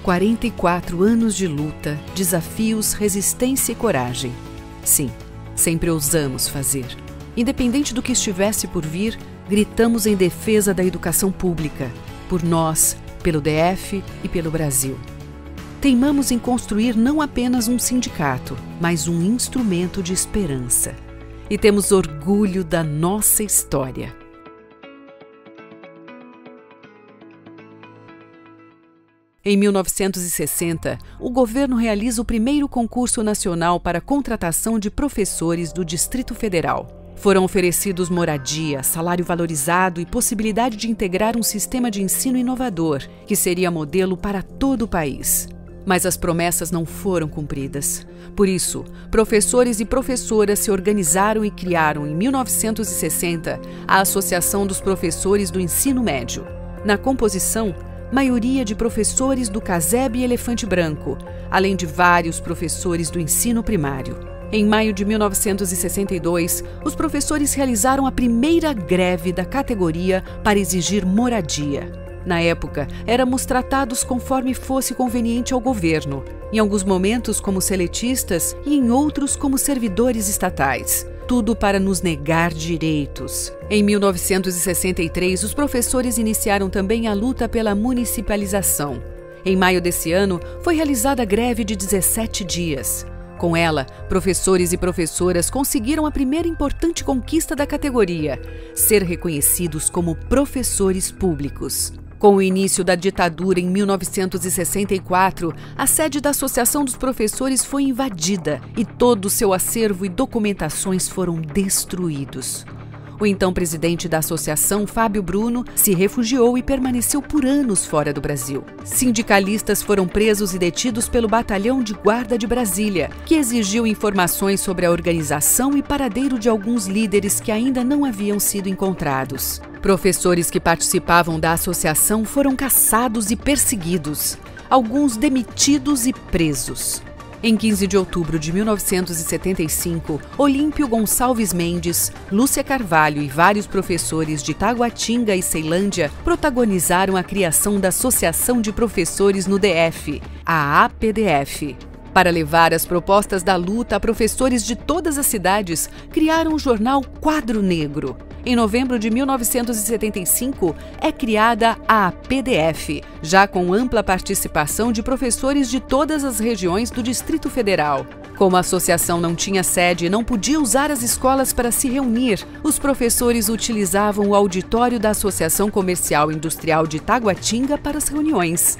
44 anos de luta, desafios, resistência e coragem. Sim, sempre ousamos fazer. Independente do que estivesse por vir, gritamos em defesa da educação pública, por nós, pelo DF e pelo Brasil. Teimamos em construir não apenas um sindicato, mas um instrumento de esperança. E temos orgulho da nossa história. Em 1960, o governo realiza o primeiro concurso nacional para contratação de professores do Distrito Federal. Foram oferecidos moradia, salário valorizado e possibilidade de integrar um sistema de ensino inovador, que seria modelo para todo o país. Mas as promessas não foram cumpridas. Por isso, professores e professoras se organizaram e criaram, em 1960, a Associação dos Professores do Ensino Médio. Na composição, maioria de professores do CASEB e Elefante Branco, além de vários professores do ensino primário. Em maio de 1962, os professores realizaram a primeira greve da categoria para exigir moradia. Na época, éramos tratados conforme fosse conveniente ao governo, em alguns momentos como seletistas e em outros como servidores estatais. Tudo para nos negar direitos. Em 1963, os professores iniciaram também a luta pela municipalização. Em maio desse ano, foi realizada a greve de 17 dias. Com ela, professores e professoras conseguiram a primeira importante conquista da categoria: ser reconhecidos como professores públicos. Com o início da ditadura em 1964, a sede da Associação dos Professores foi invadida e todo o seu acervo e documentações foram destruídos. O então presidente da associação, Fábio Bruno, se refugiou e permaneceu por anos fora do Brasil. Sindicalistas foram presos e detidos pelo Batalhão de Guarda de Brasília, que exigiu informações sobre a organização e paradeiro de alguns líderes que ainda não haviam sido encontrados. Professores que participavam da associação foram caçados e perseguidos, alguns demitidos e presos. Em 15 de outubro de 1975, Olímpio Gonçalves Mendes, Lúcia Carvalho e vários professores de Taguatinga e Ceilândia protagonizaram a criação da Associação de Professores no DF, a APDF. Para levar as propostas da luta a professores de todas as cidades, criaram o jornal Quadro Negro. Em novembro de 1975, é criada a APDF, já com ampla participação de professores de todas as regiões do Distrito Federal. Como a associação não tinha sede e não podia usar as escolas para se reunir, os professores utilizavam o auditório da Associação Comercial e Industrial de Taguatinga para as reuniões.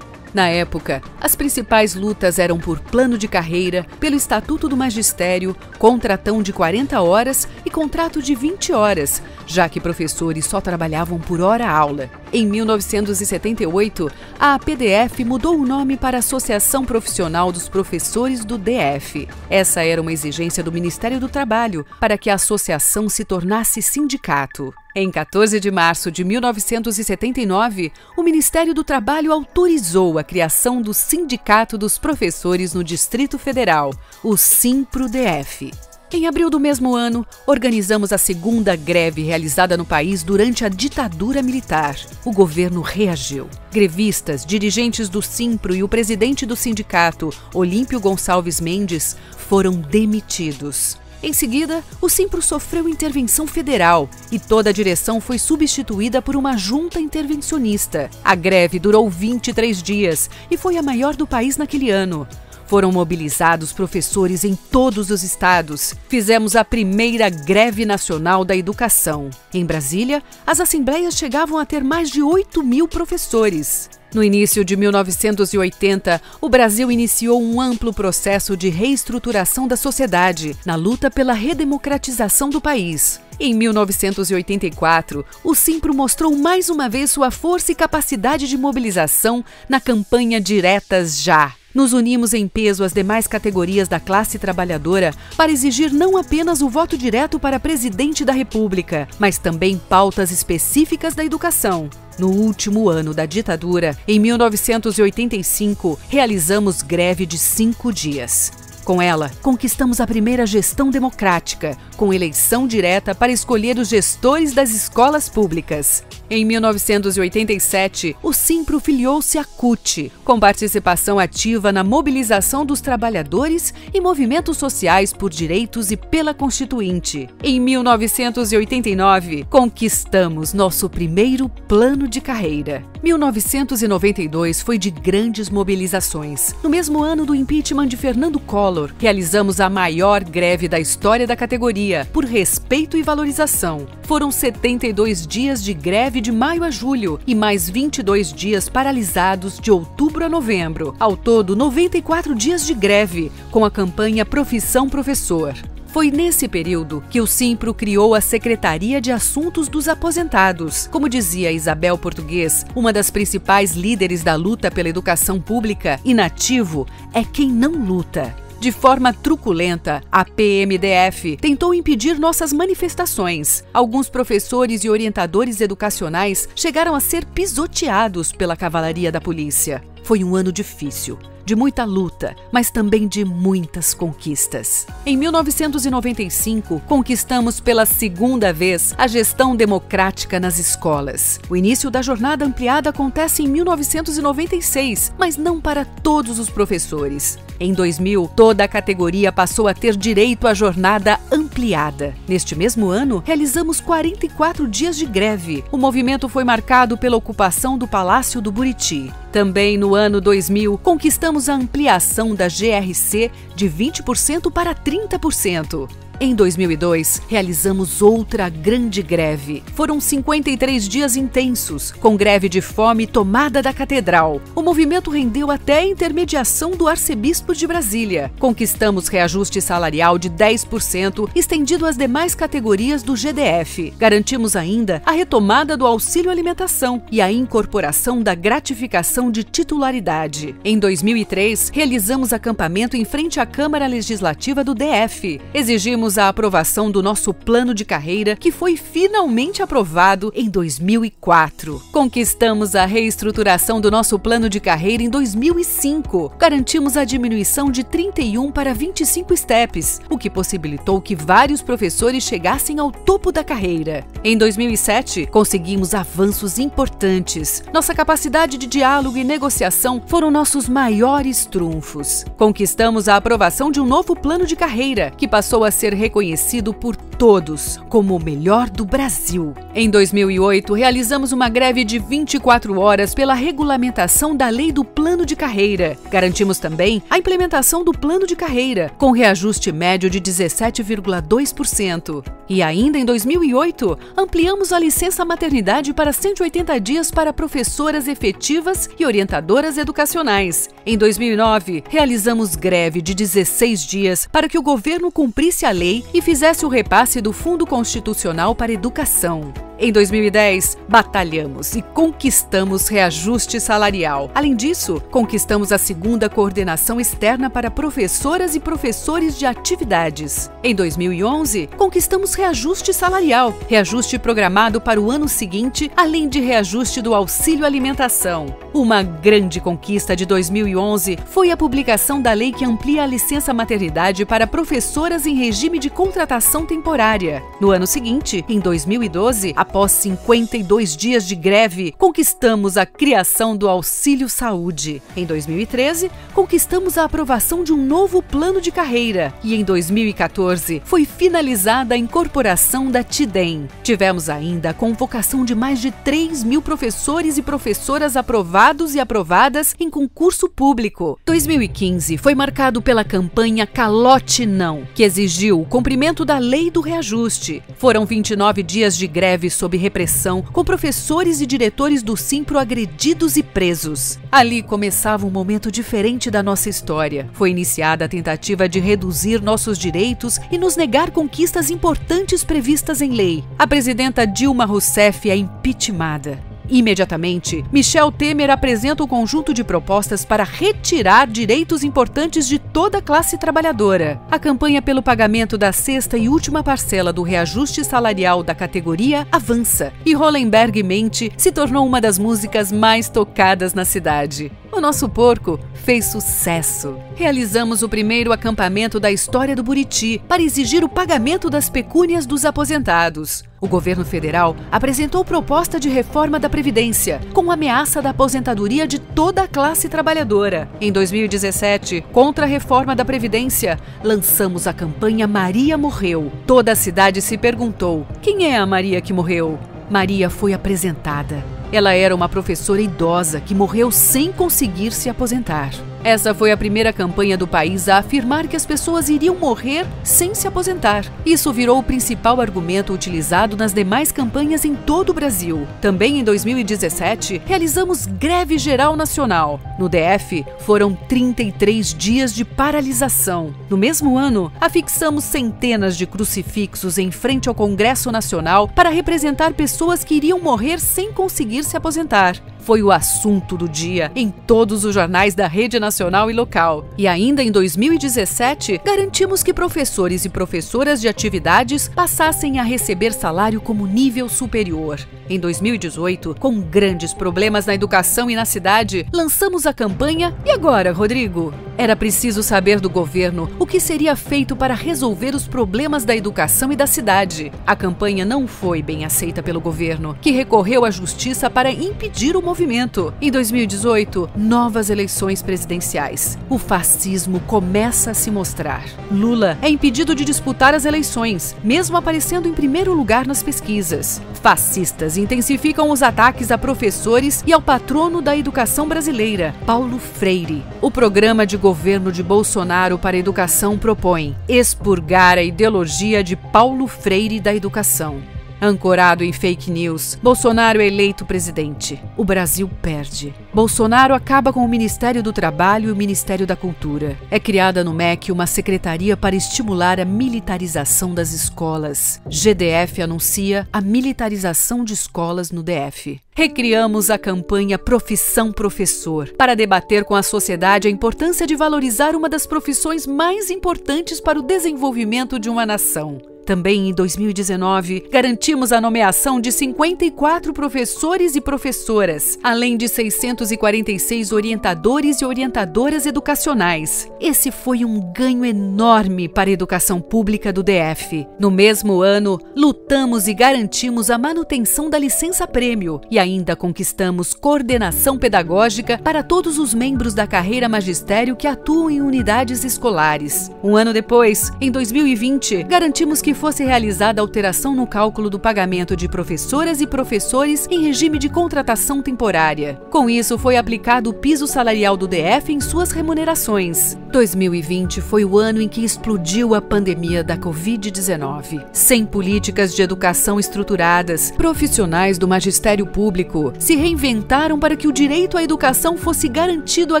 Na época, as principais lutas eram por plano de carreira, pelo Estatuto do Magistério, contratão de 40 horas e contrato de 20 horas, já que professores só trabalhavam por hora-aula. Em 1978, a APDF mudou o nome para Associação Profissional dos Professores do DF. Essa era uma exigência do Ministério do Trabalho para que a associação se tornasse sindicato. Em 14 de março de 1979, o Ministério do Trabalho autorizou a criação do Sindicato dos Professores no Distrito Federal, o SIMPRO-DF. Em abril do mesmo ano, organizamos a segunda greve realizada no país durante a ditadura militar. O governo reagiu. Grevistas, dirigentes do Simpro e o presidente do sindicato, Olímpio Gonçalves Mendes, foram demitidos. Em seguida, o Simpro sofreu intervenção federal e toda a direção foi substituída por uma junta intervencionista. A greve durou 23 dias e foi a maior do país naquele ano. Foram mobilizados professores em todos os estados. Fizemos a primeira greve nacional da educação. Em Brasília, as assembleias chegavam a ter mais de 8.000 professores. No início de 1980, o Brasil iniciou um amplo processo de reestruturação da sociedade, na luta pela redemocratização do país. Em 1984, o Simpro mostrou mais uma vez sua força e capacidade de mobilização na campanha Diretas Já. Nos unimos em peso às demais categorias da classe trabalhadora para exigir não apenas o voto direto para presidente da República, mas também pautas específicas da educação. No último ano da ditadura, em 1985, realizamos greve de 5 dias. Com ela, conquistamos a primeira gestão democrática, com eleição direta para escolher os gestores das escolas públicas. Em 1987, o Simpro filiou-se à CUT, com participação ativa na mobilização dos trabalhadores e movimentos sociais por direitos e pela Constituinte. Em 1989, conquistamos nosso primeiro plano de carreira. 1992 foi de grandes mobilizações. No mesmo ano do impeachment de Fernando Collor, realizamos a maior greve da história da categoria, por respeito e valorização. Foram 72 dias de greve de maio a julho e mais 22 dias paralisados de outubro a novembro. Ao todo, 94 dias de greve, com a campanha Profissão Professor. Foi nesse período que o Simpro criou a Secretaria de Assuntos dos Aposentados. Como dizia Isabel Português, uma das principais líderes da luta pela educação pública, inativo é quem não luta. De forma truculenta, a PMDF tentou impedir nossas manifestações. Alguns professores e orientadores educacionais chegaram a ser pisoteados pela cavalaria da polícia. Foi um ano difícil, de muita luta, mas também de muitas conquistas. Em 1995, conquistamos pela segunda vez a gestão democrática nas escolas. O início da jornada ampliada acontece em 1996, mas não para todos os professores. Em 2000, toda a categoria passou a ter direito à jornada ampliada. Neste mesmo ano, realizamos 44 dias de greve. O movimento foi marcado pela ocupação do Palácio do Buriti. Também no ano 2000, conquistamos a ampliação da GRC de 20% para 30%. Em 2002, realizamos outra grande greve. Foram 53 dias intensos, com greve de fome e tomada da Catedral. O movimento rendeu até a intermediação do Arcebispo de Brasília. Conquistamos reajuste salarial de 10%, estendido às demais categorias do GDF. Garantimos ainda a retomada do auxílio alimentação e a incorporação da gratificação de titularidade. Em 2003, realizamos acampamento em frente à Câmara Legislativa do DF. Exigimos a aprovação do nosso plano de carreira, que foi finalmente aprovado em 2004. Conquistamos a reestruturação do nosso plano de carreira em 2005. Garantimos a diminuição de 31 para 25 steps, o que possibilitou que vários professores chegassem ao topo da carreira. Em 2007, conseguimos avanços importantes. Nossa capacidade de diálogo e negociação foram nossos maiores trunfos. Conquistamos a aprovação de um novo plano de carreira, que passou a ser reconhecido por todos como o melhor do Brasil. Em 2008, realizamos uma greve de 24 horas pela regulamentação da lei do plano de carreira. Garantimos também a implementação do plano de carreira, com reajuste médio de 17,2%. E ainda em 2008, ampliamos a licença maternidade para 180 dias para professoras efetivas e orientadoras educacionais. Em 2009, realizamos greve de 16 dias para que o governo cumprisse a lei e fizesse o repasse do Fundo Constitucional para Educação. Em 2010, batalhamos e conquistamos reajuste salarial. Além disso, conquistamos a segunda coordenação externa para professoras e professores de atividades. Em 2011, conquistamos reajuste salarial, reajuste programado para o ano seguinte, além de reajuste do auxílio alimentação. Uma grande conquista de 2011 foi a publicação da lei que amplia a licença maternidade para professoras em regime de contratação temporária. No ano seguinte, em 2012, após 52 dias de greve, conquistamos a criação do Auxílio Saúde. Em 2013, conquistamos a aprovação de um novo plano de carreira. E em 2014, foi finalizada a incorporação da TIDEM. Tivemos ainda a convocação de mais de 3.000 professores e professoras aprovados e aprovadas em concurso público. 2015 foi marcado pela campanha Calote Não, que exigiu o cumprimento da lei do reajuste. Foram 29 dias de greve sob repressão, com professores e diretores do Simpro agredidos e presos. Ali começava um momento diferente da nossa história. Foi iniciada a tentativa de reduzir nossos direitos e nos negar conquistas importantes previstas em lei. A presidenta Dilma Rousseff é impeachmentada. Imediatamente, Michel Temer apresenta um conjunto de propostas para retirar direitos importantes de toda a classe trabalhadora. A campanha pelo pagamento da sexta e última parcela do reajuste salarial da categoria avança e Hollenberg Mente se tornou uma das músicas mais tocadas na cidade. O Nosso Porco fez sucesso. Realizamos o primeiro acampamento da história do Buriti para exigir o pagamento das pecúnias dos aposentados. O governo federal apresentou proposta de reforma da Previdência, com ameaça da aposentadoria de toda a classe trabalhadora. Em 2017, contra a reforma da Previdência, lançamos a campanha Maria Morreu. Toda a cidade se perguntou: quem é a Maria que morreu? Maria foi apresentada. Ela era uma professora idosa que morreu sem conseguir se aposentar. Essa foi a primeira campanha do país a afirmar que as pessoas iriam morrer sem se aposentar. Isso virou o principal argumento utilizado nas demais campanhas em todo o Brasil. Também em 2017, realizamos greve geral nacional. No DF, foram 33 dias de paralisação. No mesmo ano, afixamos centenas de crucifixos em frente ao Congresso Nacional para representar pessoas que iriam morrer sem conseguir se aposentar. Foi o assunto do dia em todos os jornais da rede nacional e local. E ainda em 2017, garantimos que professores e professoras de atividades passassem a receber salário como nível superior. Em 2018, com grandes problemas na educação e na cidade, lançamos a campanha E Agora, Rodrigo? Era preciso saber do governo o que seria feito para resolver os problemas da educação e da cidade. A campanha não foi bem aceita pelo governo, que recorreu à justiça para impedir o movimento. Em 2018, novas eleições presidenciais. O fascismo começa a se mostrar. Lula é impedido de disputar as eleições, mesmo aparecendo em primeiro lugar nas pesquisas. Fascistas intensificam os ataques a professores e ao patrono da educação brasileira, Paulo Freire. O programa de governo de Bolsonaro para a educação propõe expurgar a ideologia de Paulo Freire da educação. Ancorado em fake news, Bolsonaro é eleito presidente. O Brasil perde. Bolsonaro acaba com o Ministério do Trabalho e o Ministério da Cultura. É criada no MEC uma secretaria para estimular a militarização das escolas. GDF anuncia a militarização de escolas no DF. Recriamos a campanha Profissão Professor para debater com a sociedade a importância de valorizar uma das profissões mais importantes para o desenvolvimento de uma nação. Também em 2019, garantimos a nomeação de 54 professores e professoras, além de 646 orientadores e orientadoras educacionais. Esse foi um ganho enorme para a educação pública do DF. No mesmo ano, lutamos e garantimos a manutenção da licença-prêmio e ainda conquistamos coordenação pedagógica para todos os membros da carreira magistério que atuam em unidades escolares. Um ano depois, em 2020, garantimos que fosse realizada alteração no cálculo do pagamento de professoras e professores em regime de contratação temporária. Com isso, foi aplicado o piso salarial do DF em suas remunerações. 2020 foi o ano em que explodiu a pandemia da Covid-19. Sem políticas de educação estruturadas, profissionais do magistério público se reinventaram para que o direito à educação fosse garantido a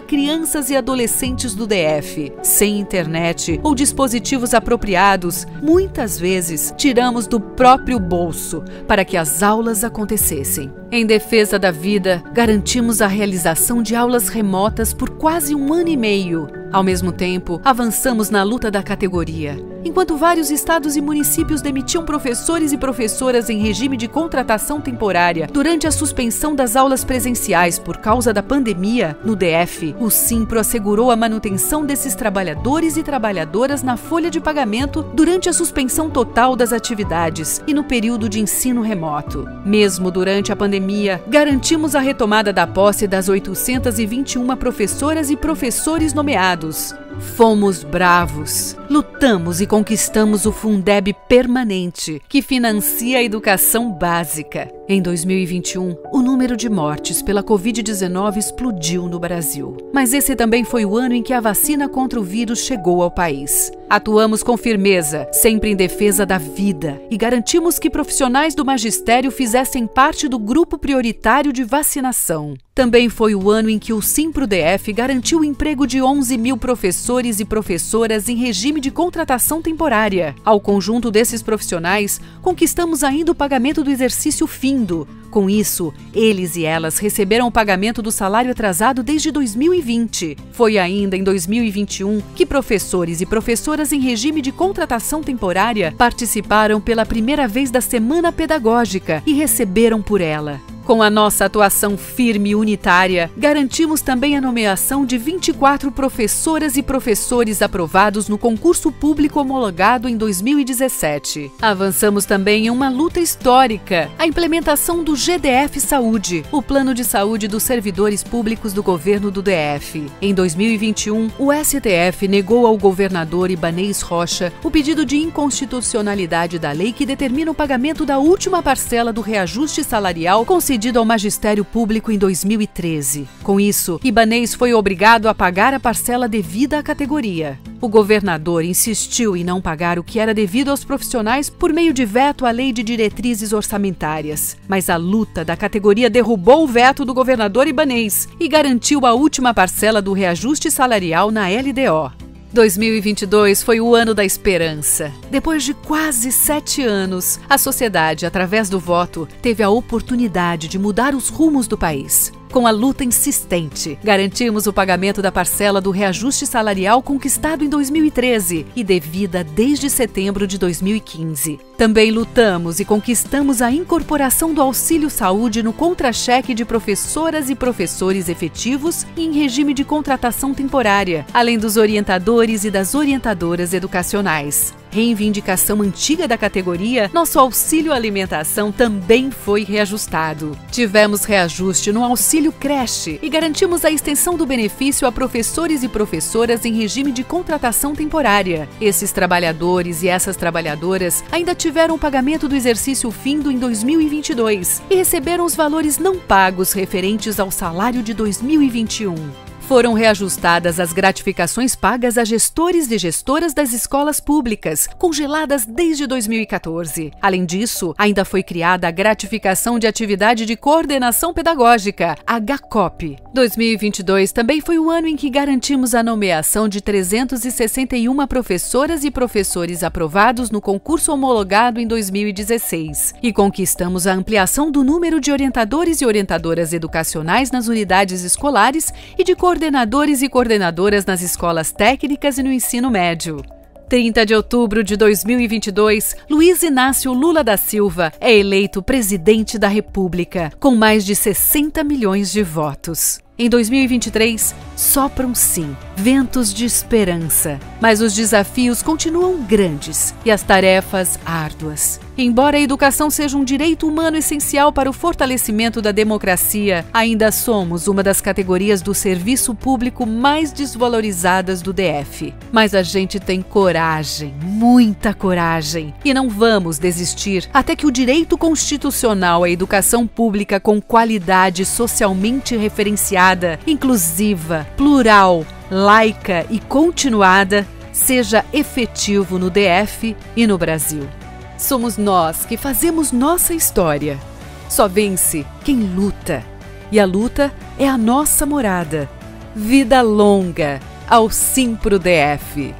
crianças e adolescentes do DF. Sem internet ou dispositivos apropriados, muitas vezes tiramos do próprio bolso para que as aulas acontecessem. Em defesa da vida, garantimos a realização de aulas remotas por quase um ano e meio. Ao mesmo tempo, avançamos na luta da categoria. Enquanto vários estados e municípios demitiam professores e professoras em regime de contratação temporária durante a suspensão das aulas presenciais por causa da pandemia, no DF, o Simpro assegurou a manutenção desses trabalhadores e trabalhadoras na folha de pagamento durante a suspensão total das atividades e no período de ensino remoto. Mesmo durante a pandemia, garantimos a retomada da posse das 821 professoras e professores nomeados. Fomos bravos, lutamos e conquistamos o Fundeb permanente, que financia a educação básica. Em 2021, o número de mortes pela Covid-19 explodiu no Brasil. Mas esse também foi o ano em que a vacina contra o vírus chegou ao país. Atuamos com firmeza, sempre em defesa da vida, e garantimos que profissionais do magistério fizessem parte do grupo prioritário de vacinação. Também foi o ano em que o Simpro-DF garantiu o emprego de 11 mil professores e professoras em regime de contratação temporária. Ao conjunto desses profissionais, conquistamos ainda o pagamento do exercício fim diminuindo. Com isso, eles e elas receberam o pagamento do salário atrasado desde 2020. Foi ainda em 2021 que professores e professoras em regime de contratação temporária participaram pela primeira vez da Semana Pedagógica e receberam por ela. Com a nossa atuação firme e unitária, garantimos também a nomeação de 24 professoras e professores aprovados no concurso público homologado em 2017. Avançamos também em uma luta histórica, a implementação do GDF Saúde, o Plano de Saúde dos Servidores Públicos do Governo do DF. Em 2021, o STF negou ao governador Ibanez Rocha o pedido de inconstitucionalidade da lei que determina o pagamento da última parcela do reajuste salarial concedido ao Magistério Público em 2013. Com isso, Ibanez foi obrigado a pagar a parcela devida à categoria. O governador insistiu em não pagar o que era devido aos profissionais por meio de veto à Lei de Diretrizes Orçamentárias. Mas a luta da categoria derrubou o veto do governador Ibanez e garantiu a última parcela do reajuste salarial na LDO. 2022 foi o ano da esperança. Depois de quase 7 anos, a sociedade, através do voto, teve a oportunidade de mudar os rumos do país. Com a luta insistente, garantimos o pagamento da parcela do reajuste salarial conquistado em 2013 e devida desde setembro de 2015. Também lutamos e conquistamos a incorporação do auxílio saúde no contra-cheque de professoras e professores efetivos e em regime de contratação temporária, além dos orientadores e das orientadoras educacionais. Reivindicação antiga da categoria, nosso auxílio alimentação também foi reajustado. Tivemos reajuste no auxílio creche e garantimos a extensão do benefício a professores e professoras em regime de contratação temporária. Esses trabalhadores e essas trabalhadoras ainda tiveram o pagamento do exercício findo em 2022 e receberam os valores não pagos referentes ao salário de 2021. Foram reajustadas as gratificações pagas a gestores e gestoras das escolas públicas, congeladas desde 2014. Além disso, ainda foi criada a gratificação de atividade de coordenação pedagógica, a GACOP. 2022 também foi o ano em que garantimos a nomeação de 361 professoras e professores aprovados no concurso homologado em 2016 e conquistamos a ampliação do número de orientadores e orientadoras educacionais nas unidades escolares e de coordenadores e coordenadoras nas escolas técnicas e no ensino médio. 30 de outubro de 2022, Luiz Inácio Lula da Silva é eleito presidente da República, com mais de 60 milhões de votos. Em 2023, sopram sim ventos de esperança, mas os desafios continuam grandes e as tarefas árduas. Embora a educação seja um direito humano essencial para o fortalecimento da democracia, ainda somos uma das categorias do serviço público mais desvalorizadas do DF. Mas a gente tem coragem, muita coragem, e não vamos desistir até que o direito constitucional à educação pública com qualidade socialmente referenciada, inclusiva, plural, laica e continuada seja efetivo no DF e no Brasil. Somos nós que fazemos nossa história. Só vence quem luta. E a luta é a nossa morada. Vida longa ao Simpro DF.